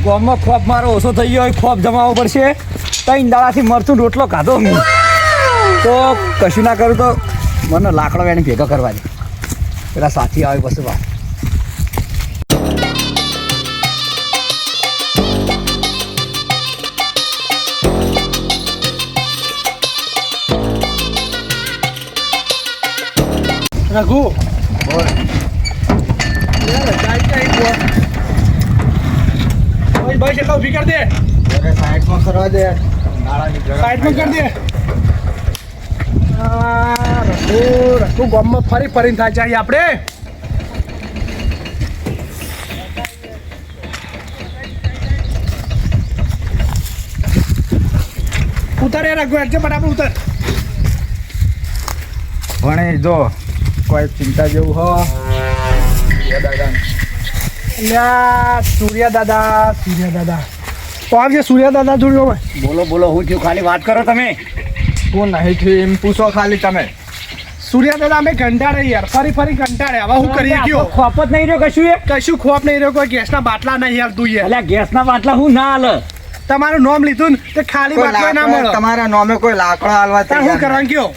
ગામમાં ખોફ મારો ઓછો થઈ ગયો હોય, ખોફ જમાવવો પડશે. 3 દાડાથી મરચું રોટલો ખાધો હું તો કશું ના કરું તો મને લાકડો એને ભેગો કરવા દે. પેલા સાથી આવે પછી વાત. રઘુ ભાઈ કેટલા ઉભી કરી દે. સાઈડમાં કરવા દે. સાઈડમાં કરી દે. રઘુ ગામમાં ફરી ફરીને થાય છે આપણે. ઉતર એ રઘુ એટલે બરાબર ઉતર. ભણે જો કોઈ ચિંતા જેવું હો સૂર્યા દાદા કોણ છે સૂર્યા દાદા જોડ્યો? બોલો બોલો હું થયું ખાલી વાત કરો તમે. હું નહીં થયું એમ પૂછો ખાલી તમે. સૂર્યા દાદા અમે કંટાળે યાર ફરી કંટાળે. હવે હું કરીએ કયો? ખોપ જ નહીં રહ્યો કશું. કશું ખોફ નહીં રહ્યો. કોઈ ગેસના બાટલા નહીં હાલતું યાર. એટલે ગેસના બાટલા હું ના હાલ. તમારું નામ લીધું ને તે ખાલી બાટલો ના મળે. તમારા નામે કોઈ લાકડો હાલવા શું કરવાનું કયો?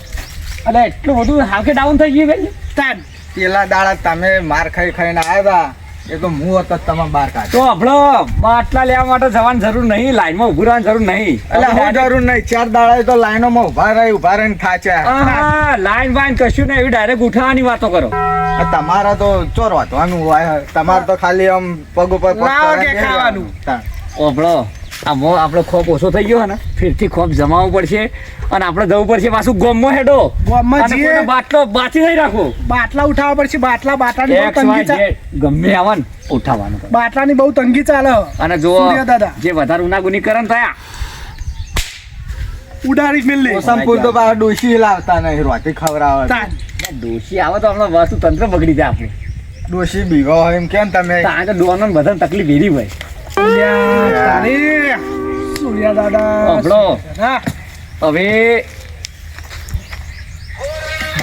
એટલે એટલું બધું હાલકે ડાઉન થઈ ગયું ભાઈ. તાન પેલા દાડા તમે માર ખાઈને આવ્યા એ તો હું હતો તમે બાર કાઢ. તો આપણો બાટલા લેવા માટે જવાની જરૂર નહીં, લાઈનમાં ઉભું રહેવાની જરૂર નહીં. એટલે હું જરૂર નહીં. 4 દાડા તો લાઈનોમાં ઉભા રહીને થાચ્યા. હા લાઈન વાઈન કશું નહીં, એવી ડાયરેક્ટ ઉઠાવાની વાતો કરો. તમારા તો ચોર વાંચવાનું હોય. તમારે તો ખાલી આમ પગ ઉપર ખાવાનું. ઓભળો આપણો ખોફ ઓછો થઈ ગયો ને ફેરથી ખોફ જમાવવું પડશે અને આપણે જવું પડશે પાછું ગોમમાં હેડો. બાટલો બાચી નહીં રાખો. બાટલા ઉઠાવવા પડશે. બાટલાની બહુ તંગી ચાલે. ગમે આવે ને ઉઠાવવાનું. બાટલાની બહુ તંગી ચાલે. અને જો જે વધારે ઉનાગુની કરે ને થયા ઉડાડી મેલ લે. સંપૂર તો પાછા ડોશી લાવતા નહીં, રોટી ખવડાવે. ડોશી આવે તો હમણાં વસ્તુ તંત્ર બગડી જાય આપણે. ડોશી બીવો હોય એમ કેમ તમે? ડોનો બધાને તકલીફ એરી હોય. સૂર્યા દાદા હવે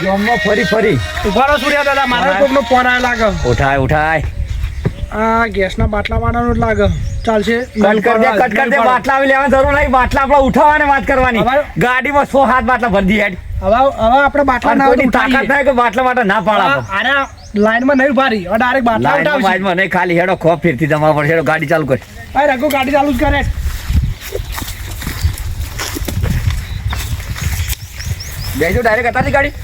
ગામમાં ફરી ઉભા રહો સૂર્યા દાદા. મારા કોકનો ફોન આવે લાગે. ઉઠાય આ ગેસના બાટલા વાળાનો જ લાગે. ચાલશે કટ કર દે. બાટલા આવી લેવાની જરૂર નહીં. બાટલા આપણે ઉઠાવવાની વાત કરવાની. ગાડીમાં 100 બાટલા ભરી દી. હવે આપણે બાટલા ના તાકાત થાય કે બાટલા માટે ના પાડા. અરે લાઈનમાં નહીં ઉભારી ડાયરેક્ટ બાટલા ઉઠાવશે. લાઈનમાં નહીં, ખાલી હેડો ખોફ ફેરથી જમા પડશે. હેડો ગાડી ચાલુ કર. ભાઈ રઘુ ગાડી ચાલુ જ કરે. બેજો ડાયરેક્ટ અતારથી ગાડી.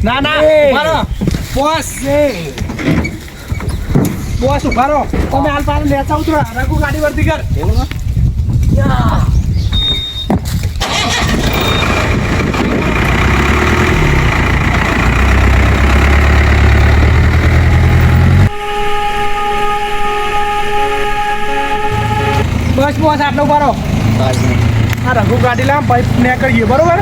ના ઉભા રહો બોસ ઉભા રહો. તમે હાલ પાર લેતા ઉતરો. રઘુ ગાડી વર્તી કર. બસ બોસ આટલો ઉભા રહો. આ રઘુ ગાડી લાવ પાઇપ ને કરીએ. બરોબર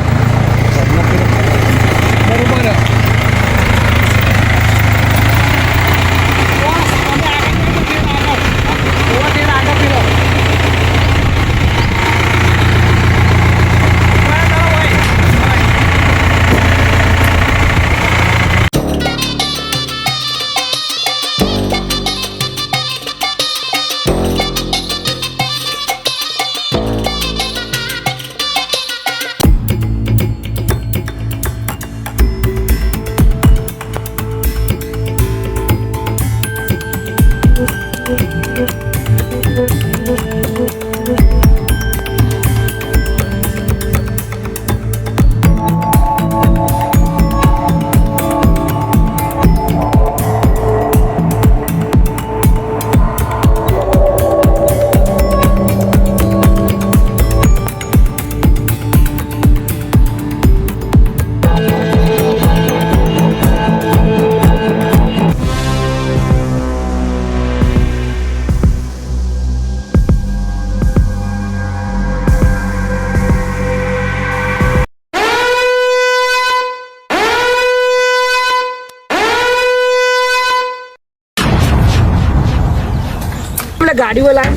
ગાડી બોલાય.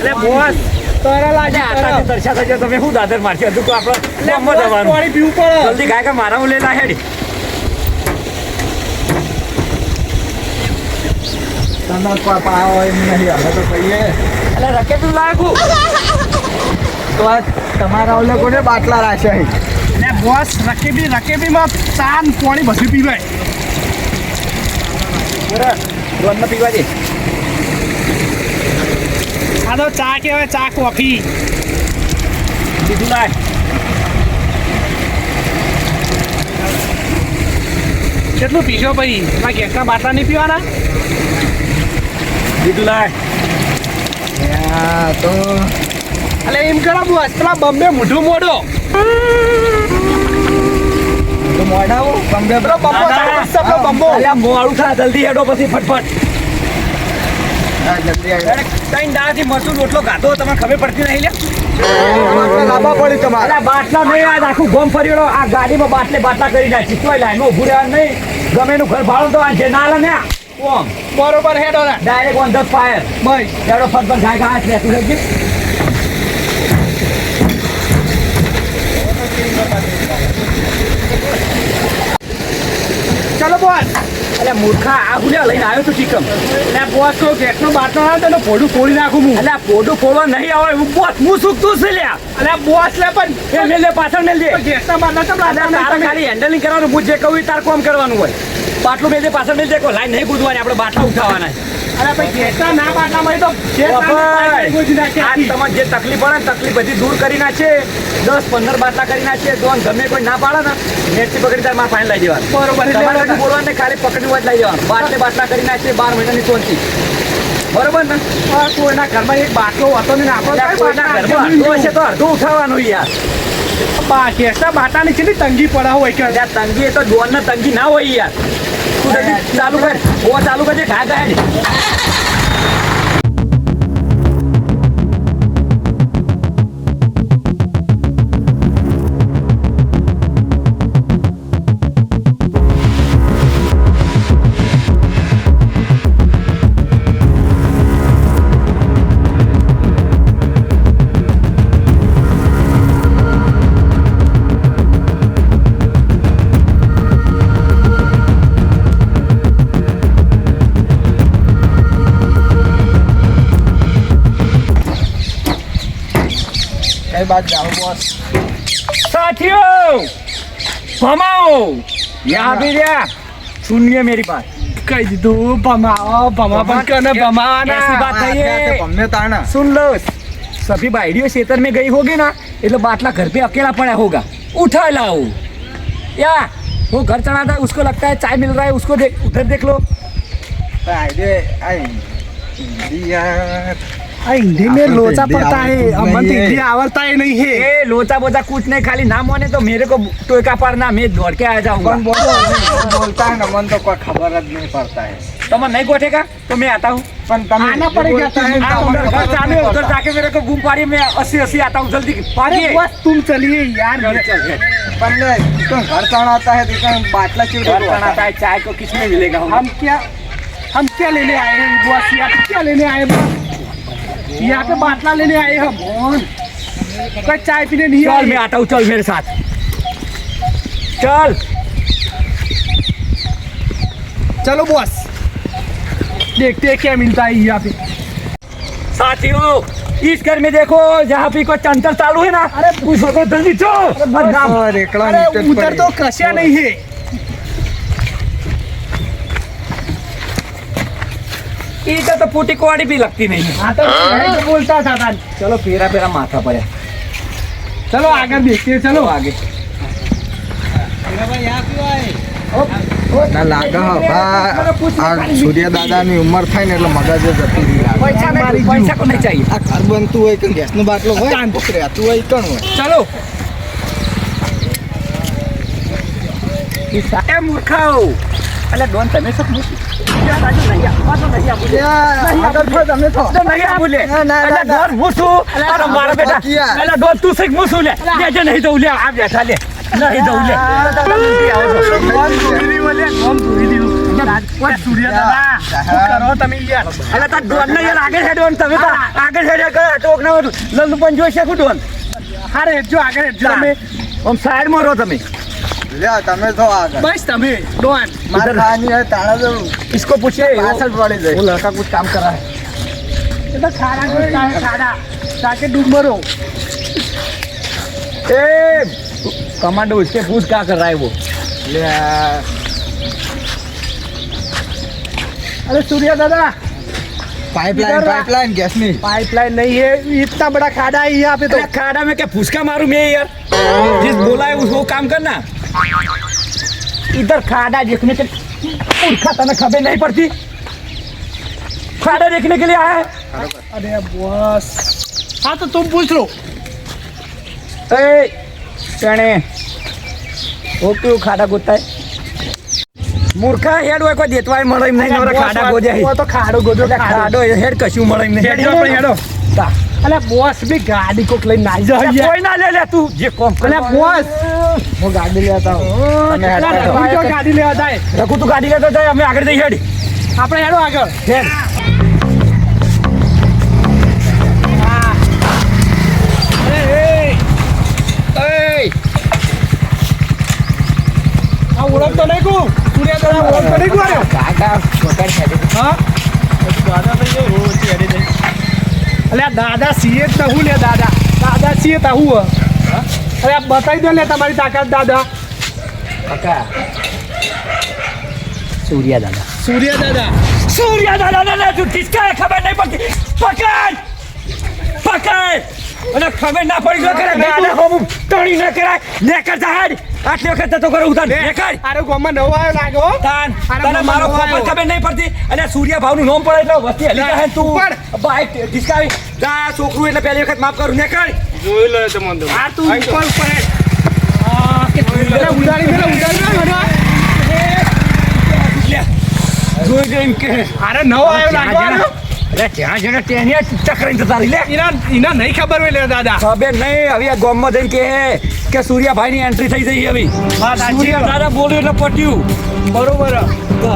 અરે બોસ તરા લાગે આટાથી તરછા થઈ જાય. તમે શું દાદર મારશો? હજુ તો આપણે ગામમાં જવાનું. પાણી પીવું પડે. જલ્દી ગાય કે મારા હું લેલા હેડી. તને પાયો એમ નહીં અમે તો કહીએ એટલે રકેટ લાગુ તો આ તમારા ઓલે કોને બાટલા રાખ્યા છે? અને બોસ રકેબીમાં ચા ને પાણી બધું પીવાય. ડોનમાં પીવા દે આ તો ચા કહેવાય, ચા કોફી. બીજું લાય કેટલું પીશો ભાઈ? એમાં ગેસના બાટલા નહીં પીવાના? બીજું લાય હા તો એટલે એમ કરો બોસ, પેલા બમ્બે મોઢું મોઢો મોડાવો બંબે પેલો બંબો ચાલુ કરશે, પેલો બંબો. અલ્યા મોડું થાય જલ્દી હેડો પછી ફટફટ હા, જલ્દી આવી ત્રણ દાડાથી મરચું રોટલો ગાધો તમને ખબર પડતી નહીં લે લાંબા પડી તમારે અલ્યા બાટલા નહીં આજ આખું ગોમ ફર્યો આ ગાડીમાં બાટલા કરી નાખી કોઈ લાઈનમાં ઊભું રહેવાનું નહીં ગમે એનું ઘર ભાડું તો આ જે ના લે ને કોમ બરોબર હેડો ને ડાયરેક્ટ ઓન ધ ફાયર ભાઈ. હેડો ફટફટ ગાય ઘાસ લેતું રહેજે ચલો બોસ. અલ્યા મૂર્ખા આ હુલ્યા લઈને આવ્યો તું ચીકમ એટલે બોસ તો ગેસનો બાટલો આવે તો ભોડું ફોડી નાખું હું. અલ્યા પોડું ફોડવા નહીં આવે એવું બોસ હું સુકતું છે લ્યા એટલે બોસ લે પણ એ મેલ દે પાછળ મેલ દે ગેસના બાટલા ચમ અલ્યા લાવતા તારે નહીં તમે? ખાલી હેન્ડલિંગ કરવાનું હું જે કહું એ તાર કામ કરવાનું હોય બાટલું મેલ દે પાછળ મેલ દે કોઈ લાઈન નહીં કૂદવાની આપણે બાટલા ઉઠાવવાના અરે ભાઈ ગેસના ના બાટલામાં તો બાપા, ગોજી નાખી આ આખી. તમારે જે તકલીફ પડે ને તકલીફ બધી દૂર કરી નાખે 10-15 બાટલા કરી નાખે તો આમ ગમે કોઈ ના પાડે ને નેટથી પકડી તાર માર ફાઈન લઈ દેવાનું બરોબર એટલે તમારે કશું બોલવાનું નહીં, ખાલી પકડી હોય જ લઈ જવાનું બાટલા કરી નાખે 12 મહિનાની સોનથી બરોબર ને આ કોઈના ઘરમાં એક બાટલો હતો ને આપણો એટલે કોઈના ઘરમાં અડધો હશે તો અડધો ઉઠાવવાનું યાર ગેસના બાટલાની કેટલી તંગી પડે હોય કે એટલે આ તંગી એ તો ડોન તંગી ના હોય યાર તું જલ્દી ચાલુ કર ઓ ચાલુ કરજે ઘા ગાય કઈ બાદ જાઓ બોસ साथियों भमाओ यहाँ भी दिया सुनिए मेरी बात કહી દીધું ભમા પણ કને ભમાવાના. ऐसी बात नहीं है ગમે તાણા सुन लो सभी बाइडियो क्षेत्र में गई होगी ना ये तो बाटला घर पे अकेला पड़ा होगा उठा लाओ या वो घर चढ़ा था उसको लगता है चाय मिल रहा है उसको देख उधर देख लो આઈડે આઈ હિન્દી યાર આ हिंदी में आपको लोचा हिंदी पड़ता है, आवड़ती अब मन तो नहीं है। हिंदी आवड़ता ही नहीं है. ए लोचा बोचा कुछ नहीं खाली नाम होने तो मेरे को टोका पड़ना मैं दौड़ के आ जाऊंगा પણ બોલો નહીં, બોલતા है ना मन तो कोई खबर જ नहीं पड़ता है तो मैं नहीं गोठेगा तो मैं आता हूँ પણ તમે आना पड़ेगा बोलता है हाँ, तो उधर हमें घर खबर चालू नहीं है उधर पड़ता। जाके मेरे को घूम पाड़ी में 80 आता हूँ जल्दी अरे भागिए बस तुम चलिए यार. પણ લે, તો घर चढ़ाता है तो क्या बाटला क्यों घर डलवाता बनाता है चाय को किसमें मिलेगा हम क्या लेने आए हैं बॉस? यहाँ पे क्या लेने आए हैं बॉस? यहाँ पे बाटला लेने आए हम. कोई चाय पीने नहीं चल मैं आए. आता हूँ चल मेरे साथ चल चलो बॉस, देखते हैं क्या मिलता है यहाँ पे. साथियों इस घर में देखो जहाँ पे कोई चंचल चालू है ना अरे पूछो तो जल्दी चो और एकला अरे नीचे उधर पड़ी। तो कसिया नहीं है. इधर तो फूटी कुआड़ी भी लगती नहीं है हाँ तो मैं तो बोलता था था. चलो पेरा पेरा माथा पड़े चलो आगे देखते हैं. चलो आगे ના લાગે હે બા આ સૂર્ય દાદાની ઉંમર થાય ને એટલે મગજ જ જતી રહી લાગે. पैसा नहीं पैसा को नहीं चाहिए આ ઘર બનતું હોય કે ગેસનો બાટલો હોય રહેતું હોય કણ હોય चलो. ए मूर्खाओ अरे डोन तमे सब मुझे આગળ થો તમે થો नहीं बोले ना, ना, अरे ना। डोन मुसु अरे मारा बेटा किया। अरे डोन तू सिख मुसु ले जे नहीं तो ले आप बैठा ले नहीं तो ले सूर्य दादा શું કરો તમે યાર? અલા તાર ડોન ને યાર આગળ હેડો ને તમે તો આગળ હેડે કે ટોક ના લલ્લુ પણ જોઈ શકું ડોન હારે જો આગળ જો તમે આમ સાઈડ માં રહો તમે લ્યો તમે તો આગળ બસ તમે ડોન માર ખાવાની હોય તાળા તો इसको पूछिए પાછળ પડી वो જાય लड़का कुछ काम कर रहा है એ તો ખાડા ખાડા તાકે ડુમરો ए कमांडो उसके पूछ क्या कर रहा है वो લે अरे सूर्या दादा પાઇપલાઇન ગેસની पाइपलाइन नहीं है इतना बड़ा खाड़ा है यहाँ पे तो अरे खाड़ा में क्या फुसका मारूं मैं यार जिस बोला है उसको काम करना इधर खाड़ा देखने के मूर्खा तने खबर नहीं पड़ती खाड़ा देखने के लिए आया है अरे बॉस हाँ तो तुम पूछ लो ए चने वो क्यों खाड़ा गोता है मूर्खा हेड હોય કોઈ દેતવાય મળે એમ નહીં નવરા ખાડા ગોજાય वो तो खाड़ो गोदो ખાડો હેડ કશું મળે એમ નહીં હેડો આપણે હેડો. अरे बॉस भी गाड़ी को लेने ना जाओ કોઈ ના લે લે તું જે કોમ अरे बॉस હું ગાડી લેતા હું તમે હેડ કરો. रघु जो गाड़ी ले आता है રઘુ તું ગાડી લેતો જાય અમે આગળ જઈ હેડ આપણે હેડો આગળ હેડ આ ઓળખતો નહીં કુ સૂર્યા દાદા ઓળખતો નહીં કુ આર્યો કાકા વગર ખેડી હા દાદા ભાઈ રોજ હેડે દે અલ્યા દાદા સીએ જ હું લે દાદા સીએ તા હું અરે આ બતાવી દો ને તમારી તાકાત દાદા કાકા સૂર્યા દાદા સૂર્યા દાદા સૂર્યા દાદા ને તું કિસકા ખબર નહીં પડતી પકડ પકડ અને ખબર ના પડી તો કરે દાદા હોમ તણી ન કરાય ને કર જાડ આટલી વખત તો કરે ઉતાર ને કર અરે ગોમાં નવો આવ્યો લાગે હો તાન અરે તને મારો નવો આવ્યો. ખબર નહીં પડતી અને સૂર્યા ભાવનું નામ પડે એટલે વસ્તી હલી જાય તું ઉપર. બાઈક ડિસ્કાવી જા છોકરું એટલે પહેલી વખત માફ કરું ને કર જોઈ લે તો મને આ તું ઉપર ઉપર હે અરે ઉડાડી મેલે જોઈ જોઈ કે અરે નવો આવ્યો લાગે અરે ત્યાં જઈને તેને ચક્કરીને જતા રહી લે ઇના નહીં ખબર હોય લે દાદા ખબર નહીં હવે આ ગામમાં જઈને કે સૂર્યાભાઈની એન્ટ્રી થઈ જઈ હવે વાત સાચી. સૂર્યા દાદા બોલ્યું એટલે પટ્યું બરોબર તો